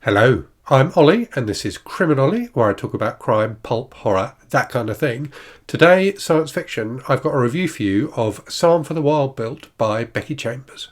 Hello, I'm Ollie, and this is Criminolly, where I talk about crime, pulp, horror, that kind of thing. Today, science fiction, I've got a review for you of Psalm for the Wild Built by Becky Chambers.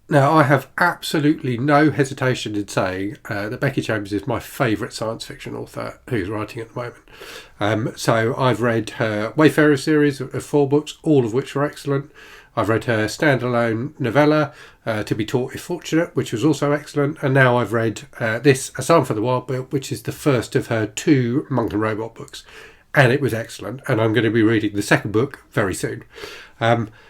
Now, I have absolutely no hesitation in saying that Becky Chambers is my favourite science fiction author who's writing at the moment. So I've read her Wayfarer series of 4 books, all of which are excellent. I've read her standalone novella, To Be Taught If Fortunate, which was also excellent. And now I've read this, A Psalm for the Wild Built, which is the first of her 2 Monk and Robot books. And it was excellent. And I'm going to be reading the second book very soon.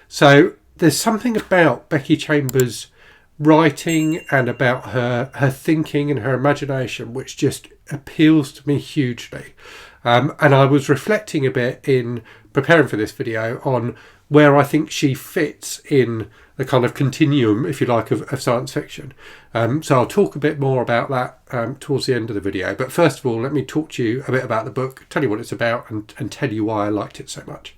So there's something about Becky Chambers' writing and about her thinking and her imagination which just appeals to me hugely. And I was reflecting a bit in preparing for this video on where I think she fits in the kind of continuum, if you like, of science fiction. So I'll talk a bit more about that towards the end of the video. But first of all, let me talk to you a bit about the book, tell you what it's about, and tell you why I liked it so much.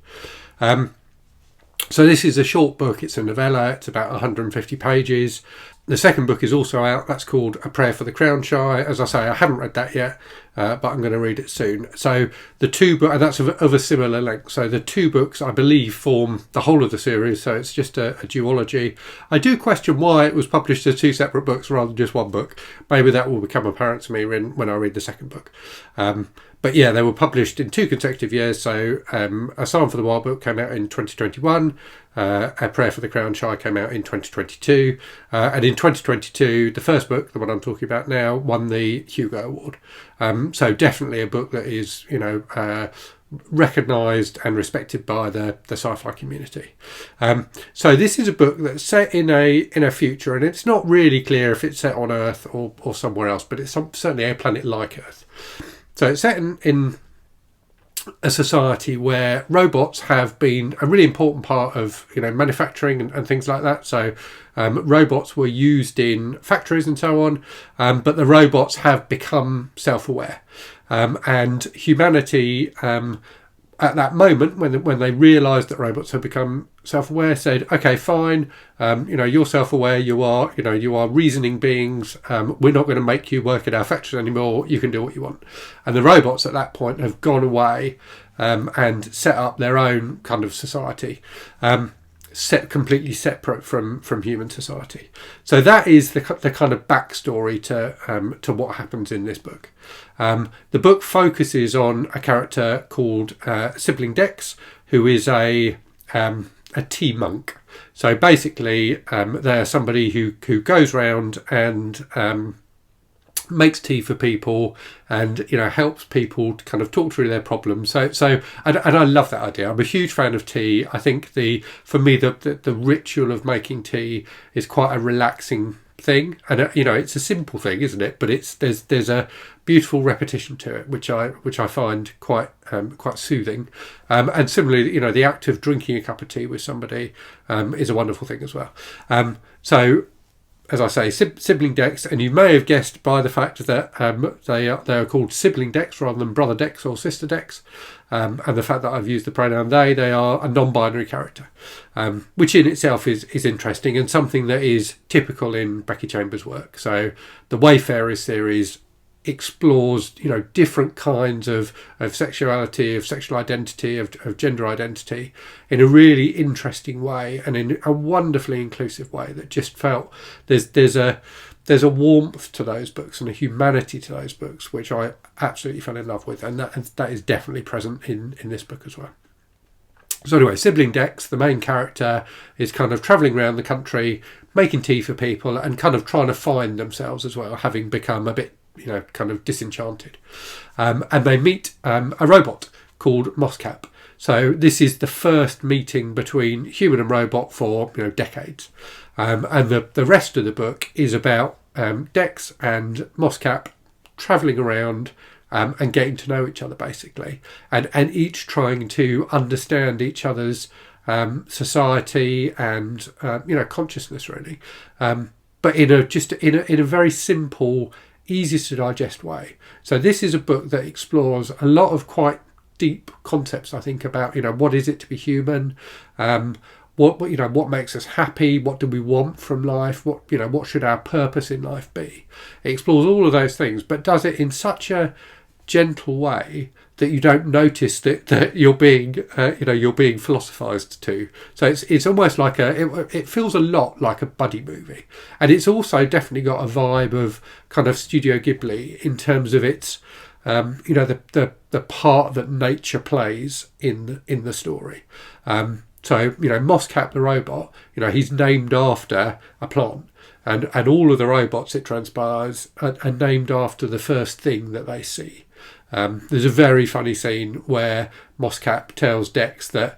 So this is a short book. It's a novella. It's about 150 pages. The second book is also out. That's called A Prayer for the Crown Shy. As I say, I haven't read that yet, but I'm going to read it soon. So the 2 books, and that's of a similar length. So the 2 books, I believe, form the whole of the series. So it's just a duology. I do question why it was published as 2 separate books rather than just 1 book. Maybe that will become apparent to me when I read the second book. But yeah, they were published in 2 consecutive years. So A Psalm for the Wild Book came out in 2021. A Prayer for the Crown Shy came out in 2022. And in 2022, the first book, the one I'm talking about now, won the Hugo Award. So definitely a book that is, recognised and respected by the sci-fi community. So this is a book that's set in a future, and it's not really clear if it's set on Earth or somewhere else, but it's certainly a planet like Earth. So it's set in a society where robots have been a really important part of manufacturing and things like that. So robots were used in factories and so on, but the robots have become self-aware, and humanity at that moment when they realised that robots had become self-aware said, okay, fine, you're self-aware, you are reasoning beings, we're not going to make you work at our factories anymore, you can do what you want. And the robots at that point have gone away and set up their own kind of society, completely separate from human society. So that is the kind of backstory to what happens in this book. The book focuses on a character called Sibling Dex, who is a tea monk. So basically, they're somebody who goes around and makes tea for people and helps people to kind of talk through their problems. So and I love that idea. I'm a huge fan of tea. I think for me the ritual of making tea is quite a relaxing thing, and it's a simple thing, isn't it? But there's a beautiful repetition to it which I find quite soothing, and similarly the act of drinking a cup of tea with somebody is a wonderful thing as well. So as I say, Sibling Dex, and you may have guessed by the fact that they are called Sibling Dex rather than Brother Dex or Sister Dex, and the fact that I've used the pronoun they are a non-binary character, which in itself is interesting and something that is typical in Becky Chambers' work. So the Wayfarer series explores different kinds of sexuality, of sexual identity, of gender identity in a really interesting way and in a wonderfully inclusive way that just felt there's a warmth to those books and a humanity to those books which I absolutely fell in love with, and that is definitely present in this book as well. So anyway, Sibling Dex, the main character, is kind of travelling around the country making tea for people and kind of trying to find themselves as well, having become a bit kind of disenchanted, and they meet a robot called Moscap. So this is the first meeting between human and robot for decades, and the rest of the book is about Dex and Moscap travelling around and getting to know each other basically, and each trying to understand each other's society and consciousness really, but in a very simple, easy to digest way. So this is a book that explores a lot of quite deep concepts, I think, about, what is it to be human, what makes us happy, what do we want from life, what should our purpose in life be. It explores all of those things, but does it in such a gentle way that you don't notice that you're being philosophized to. So it's almost like it feels a lot like a buddy movie, and it's also definitely got a vibe of kind of Studio Ghibli in terms of its the part that nature plays in the story. So Moscap the robot, he's named after a plant, and all of the robots, it transpires, are named after the first thing that they see. There's a very funny scene where Moscap tells Dex that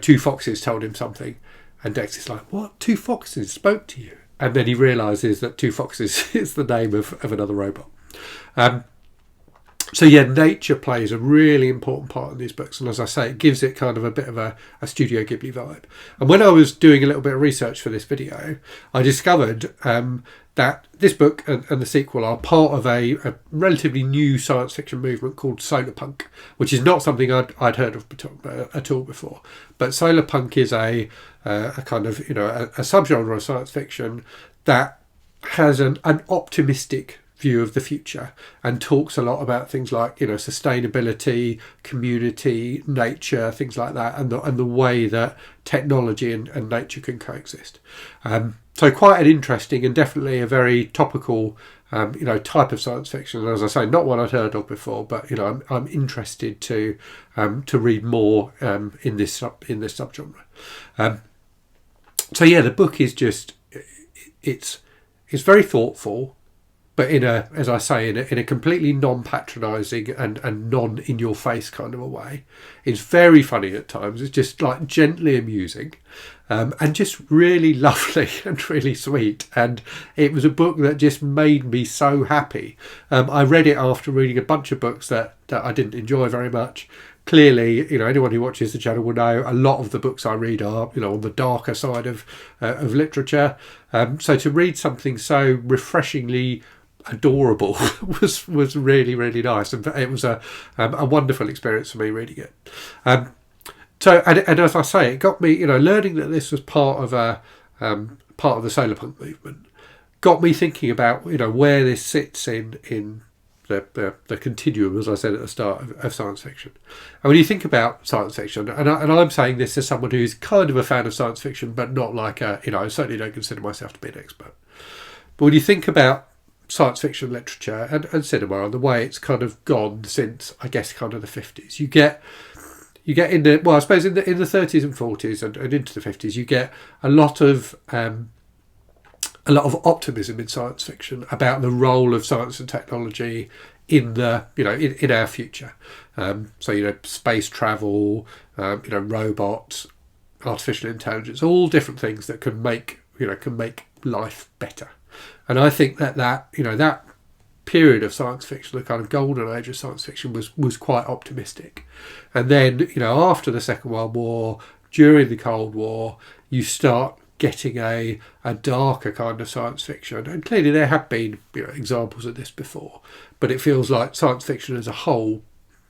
two foxes told him something, and Dex is like, "What? 2 foxes spoke to you?" And then he realises that 2 foxes is the name of another robot. So yeah, nature plays a really important part in these books, and as I say, it gives it kind of a bit of a Studio Ghibli vibe. And when I was doing a little bit of research for this video, I discovered that this book and the sequel are part of a relatively new science fiction movement called solar punk, which is not something I'd heard of at all before. But solar punk is a kind of a subgenre of science fiction that has an optimistic view of the future and talks a lot about things like sustainability, community, nature, things like that, and the way that technology and nature can coexist. So quite an interesting and definitely a very topical type of science fiction. And as I say, not one I'd heard of before, but I'm interested to read more in this subgenre. So yeah, the book is just it's very thoughtful, but in a completely non-patronising and non-in-your-face kind of a way. It's very funny at times. It's just like gently amusing, and just really lovely and really sweet. And it was a book that just made me so happy. I read it after reading a bunch of books that I didn't enjoy very much. Clearly, anyone who watches the channel will know a lot of the books I read are, on the darker side of literature. So to read something so refreshingly adorable was really, really nice, and it was a wonderful experience for me reading it. So as I say, it got me, learning that this was part of the solar punk movement, got me thinking about where this sits in the continuum, as I said at the start, of science fiction. And when you think about science fiction, and I'm saying this as someone who's kind of a fan of science fiction, but not like I certainly don't consider myself to be an expert. But when you think about science fiction literature and cinema and the way it's kind of gone since, I guess, kind of the 50s, you get in the, well, I suppose in the 30s and 40s and into the 50s, you get a lot of optimism in science fiction about the role of science and technology in the in our future. So space travel, robots, artificial intelligence, all different things that can make life better. And I think that period of science fiction, the kind of golden age of science fiction, was quite optimistic. And then after the Second World War, during the Cold War, you start getting a darker kind of science fiction. And clearly there have been examples of this before, but it feels like science fiction as a whole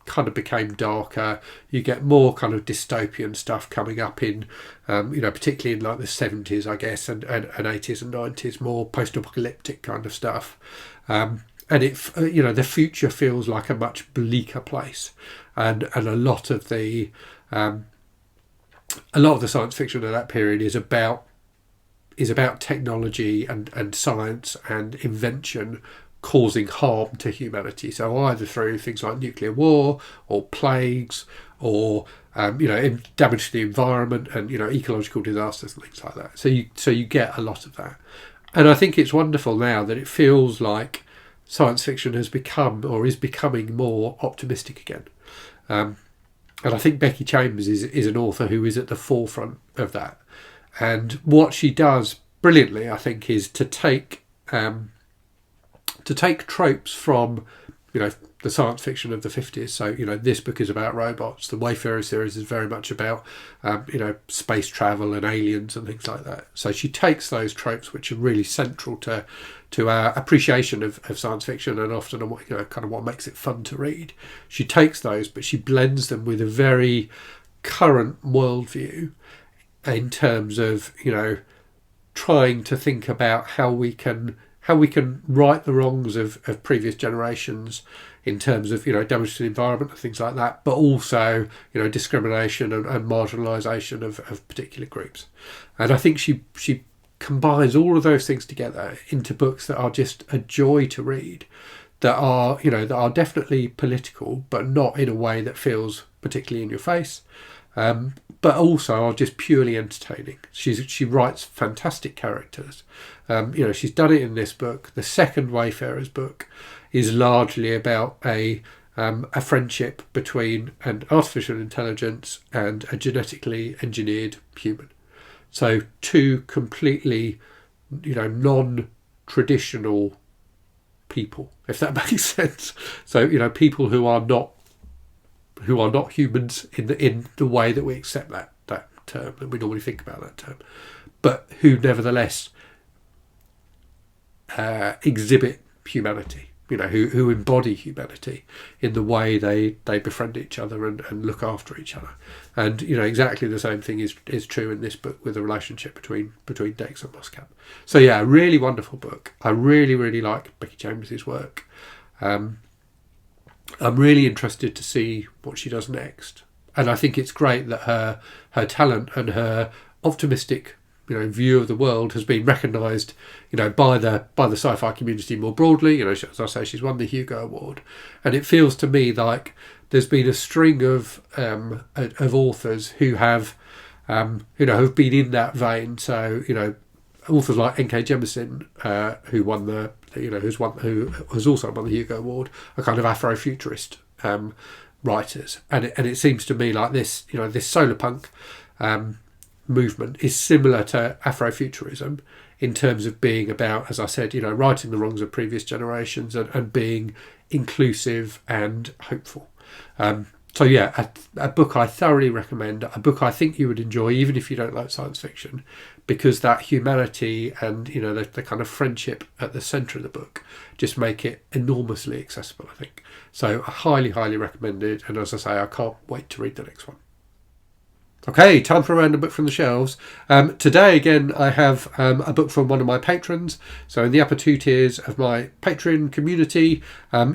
kind of became darker. You get more kind of dystopian stuff coming up in particularly in like the 70s, I guess, and 80s and 90s, more post-apocalyptic kind of stuff, and it the future feels like a much bleaker place, and a lot of the science fiction of that period is about technology and science and invention causing harm to humanity. So either through things like nuclear war or plagues or damage to the environment and ecological disasters and things like that. So you get a lot of that, and I think it's wonderful now that it feels like science fiction has become or is becoming more optimistic again. And I think Becky Chambers is an author who is at the forefront of that. And what she does brilliantly, I think, is to take tropes from the science fiction of the 50s. So, this book is about robots. The Wayfarer series is very much about, space travel and aliens and things like that. So she takes those tropes, which are really central to our appreciation of science fiction, and often, kind of what makes it fun to read. She takes those, but she blends them with a very current worldview in terms of, trying to think about how we can right the wrongs of previous generations in terms of damage to the environment and things like that, but also discrimination and marginalisation of particular groups. And I think she combines all of those things together into books that are just a joy to read, that are definitely political, but not in a way that feels particularly in your face. But also are just purely entertaining. She writes fantastic characters. She's done it in this book. The second Wayfarers book is largely about a friendship between an artificial intelligence and a genetically engineered human. So two completely, non-traditional people, if that makes sense. So people who are not humans in the way that we accept that term, that we normally think about that term, but who nevertheless exhibit humanity, who embody humanity in the way they befriend each other and look after each other. And exactly the same thing is true in this book with the relationship between Dex and Muscat. So yeah, a really wonderful book. I really, really like Becky Chambers' work. I'm really interested to see what she does next, and I think it's great that her talent and her optimistic view of the world has been recognised by the sci-fi community more broadly. As I say, she's won the Hugo Award, and it feels to me like there's been a string of authors who have have been in that vein. So authors like N.K. Jemisin, who won who has also won the Hugo Award, are kind of Afrofuturist writers, and it seems to me like this solar punk movement is similar to Afrofuturism in terms of being about, as I said, righting the wrongs of previous generations and being inclusive and hopeful. So yeah, a book I thoroughly recommend, a book I think you would enjoy even if you don't like science fiction, because that humanity and the kind of friendship at the centre of the book just make it enormously accessible, I think. So highly, highly recommended, and as I say, I can't wait to read the next one. Okay, time for a random book from the shelves. Today, again, I have a book from one of my patrons. So in the upper two tiers of my Patreon community,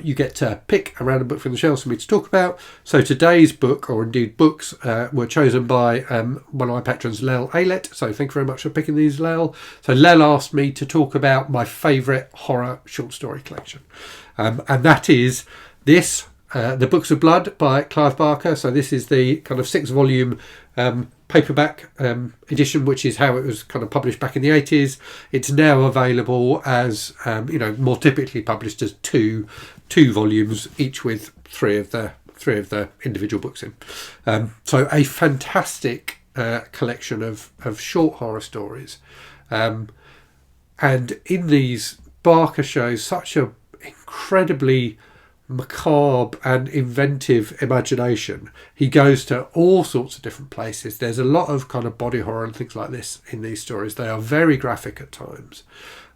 you get to pick a random book from the shelves for me to talk about. So today's book, or indeed books, were chosen by one of my patrons, Lel Alet. So thank you very much for picking these, Lel. So Lel asked me to talk about my favourite horror short story collection. And that is this, The Books of Blood by Clive Barker. So this is the kind of 6-volume paperback edition, which is how it was kind of published back in the 80s. It's now available as more typically published as two volumes, each with three of the individual books in. So a fantastic collection of short horror stories, and in these, Barker shows such a incredibly macabre and inventive imagination. He goes to all sorts of different places. There's a lot of kind of body horror and things like this in these stories. They are very graphic at times,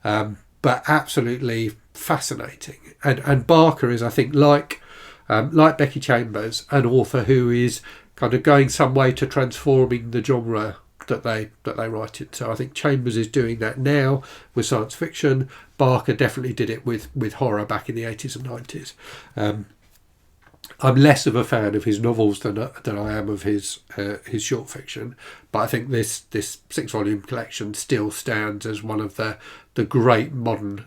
but absolutely fascinating. And Barker is, I think, like Becky Chambers, an author who is kind of going some way to transforming the genre that they write in. So I think Chambers is doing that now with science fiction. Barker definitely did it with horror back in the 80s and 90s. I'm less of a fan of his novels than I am of his short fiction, but I think this 6-volume collection still stands as one of the great modern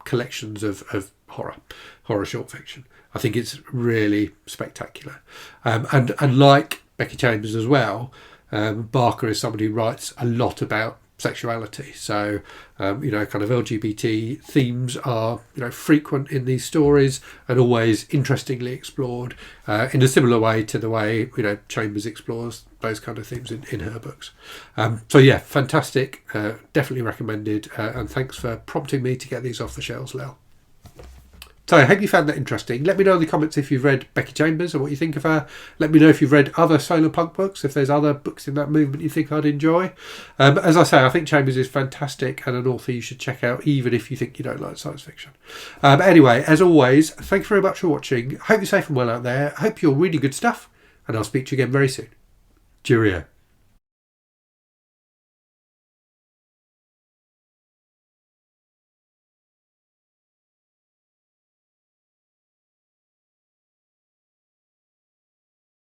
collections of horror short fiction. I think it's really spectacular, and like Becky Chambers as well, Barker is somebody who writes a lot about sexuality. So, kind of LGBT themes are, frequent in these stories and always interestingly explored in a similar way to the way, Chambers explores those kind of themes in her books. So yeah, fantastic. Definitely recommended. And thanks for prompting me to get these off the shelves, Lel. So I hope you found that interesting. Let me know in the comments if you've read Becky Chambers and what you think of her. Let me know if you've read other solar punk books, if there's other books in that movement you think I'd enjoy. As I say, I think Chambers is fantastic and an author you should check out, even if you think you don't like science fiction. Anyway, as always, thank you very much for watching. Hope you're safe and well out there. Hope you're reading good stuff, and I'll speak to you again very soon. Cheerio.